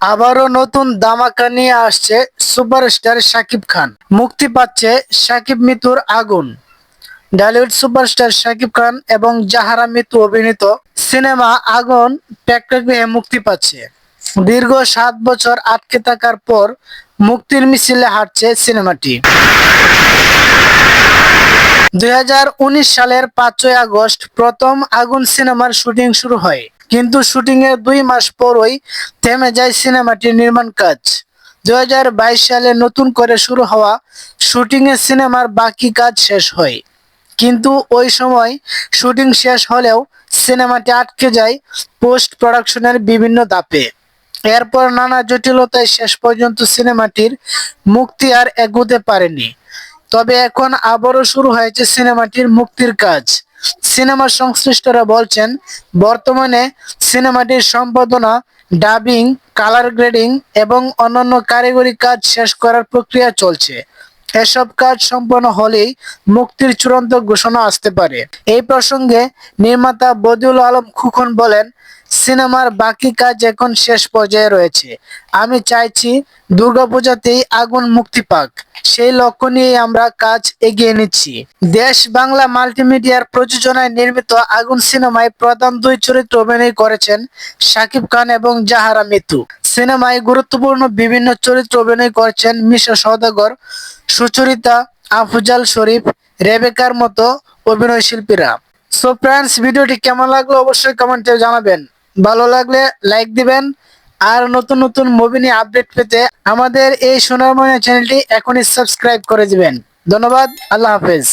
আবারও নতুন ধামাকা নিয়ে আসছে সুপারস্টার শাকিব খান। মুক্তি পাচ্ছে শাকিব মিতুর আগুন। ঢালিউড সুপারস্টার শাকিব খান এবং জাহারা মিতু অভিনীত সিনেমা আগুন প্রেক্ষাগৃহে মুক্তি পাচ্ছে। দীর্ঘ 7 বছর আটকে থাকার পর মুক্তির মিছিলে হাঁটছে সিনেমাটি। 2019 সালের 5ই আগস্ট প্রথম আগুন সিনেমার শুটিং শুরু হয়, কিন্তু শুটিং এর 2 মাস পরই থেমে যায় সিনেমাটির নির্মাণ কাজ। 2022 সালে নতুন করে শুরু হওয়া শুটিং এ সিনেমার বাকি কাজ শেষ হয়, কিন্তু ওই সময় শুটিং শেষ হলেও সিনেমাটি আটকে যায় পোস্ট প্রোডাকশনের বিভিন্ন ধাপে। এরপর নানা জটিলতায় শেষ পর্যন্ত সিনেমাটির মুক্তি আর এগোতে পারেনি। তবে এখন আবারও শুরু হয়েছে সিনেমাটির মুক্তির কাজ। সিনেমা সংশ্লিষ্টরা বলছেন, বর্তমানে সিনেমাটির সম্পাদনা, ডাবিং, কালার গ্রেডিং এবং অন্যান্য কারিগরি কাজ শেষ করার প্রক্রিয়া চলছে। এসব কাজ সম্পন্ন হলেই মুক্তির চূড়ান্ত ঘোষণা আসতে পারে। এই প্রসঙ্গে নির্মাতা বদিউল আলম খোকন বলেন, সিনেমার বাকি কাজ এখন শেষ পর্যায়ে রয়েছে। আমি চাইছি দুর্গাপূজাতেই আগুন মুক্তি পাক। সেই লক্ষ্য নিয়েই আমরা কাজ এগিয়ে নিচ্ছি। দেশ বাংলা মাল্টিমিডিয়ার প্রযোজনায় নির্মিত আগুন সিনেমায় প্রধান দুই চরিত্রে অভিনয় করেছেন শাকিব খান এবং জাহারা মিতু। সিনেমায় গুরুত্বপূর্ণ বিভিন্ন চরিত্রে অভিনয় করেছেন মিশা সওদাগর, সুচরিতা, আফজাল শরীফ, রেবেকার মতো অভিনয় শিল্পীরা। সো ফ্রেন্ডস, ভিডিওটি কেমন লাগলো অবশ্যই কমেন্টে জানাবেন। ভালো লাগলে লাইক দিবেন। আর নতুন নতুন মুভি নিয়ে আপডেট পেতে আমাদের এই সোনার ময়না চ্যানেলটি এখনই সাবস্ক্রাইব করে দিবেন। ধন্যবাদ। আল্লাহ হাফেজ।